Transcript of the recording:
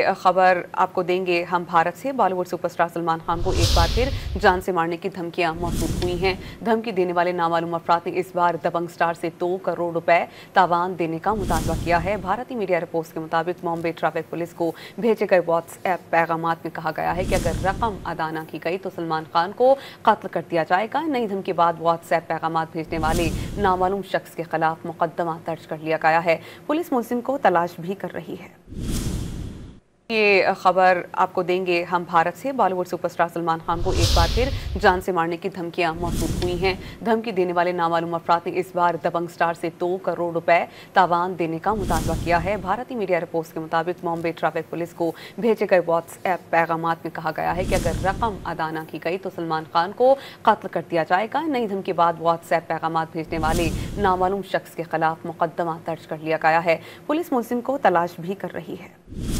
ये खबर आपको देंगे हम भारत से। बॉलीवुड सुपरस्टार सलमान खान को एक बार फिर जान से मारने की धमकियां मौसूल हुई हैं। धमकी देने वाले नामालूम अफराद ने इस बार दबंग स्टार से 2 करोड़ रुपए तावान देने का मुतालबा किया है। भारतीय मीडिया रिपोर्ट्स के मुताबिक बॉम्बे ट्रैफिक पुलिस को भेजे गए व्हाट्सएप पैगामात में कहा गया है कि अगर रकम अदा न की गई तो सलमान खान को कत्ल कर दिया जाएगा। नई धमकी के बाद व्हाट्सएप पैगामात भेजने वाले नामालूम शख्स के खिलाफ मुकदमा दर्ज कर लिया गया है। पुलिस मुलजिम को तलाश भी कर रही है। ये खबर आपको देंगे हम भारत से। बॉलीवुड सुपरस्टार सलमान खान को एक बार फिर जान से मारने की धमकियां मौसूल हुई हैं। धमकी देने वाले नामालूम अफराद ने इस बार दबंग स्टार से 2 करोड़ रुपए तावान देने का मुतालबा किया है। भारतीय मीडिया रिपोर्ट्स के मुताबिक बॉम्बे ट्रैफिक पुलिस को भेजे गए व्हाट्सएप पैगामात में कहा गया है कि अगर रकम अदा न की गई तो सलमान खान को कत्ल कर दिया जाएगा। नई धमकी के बाद व्हाट्सएप पैगामात भेजने वाले नामालूम शख्स के खिलाफ मुकदमा दर्ज कर लिया गया है। पुलिस मुलजिम को तलाश भी कर रही है।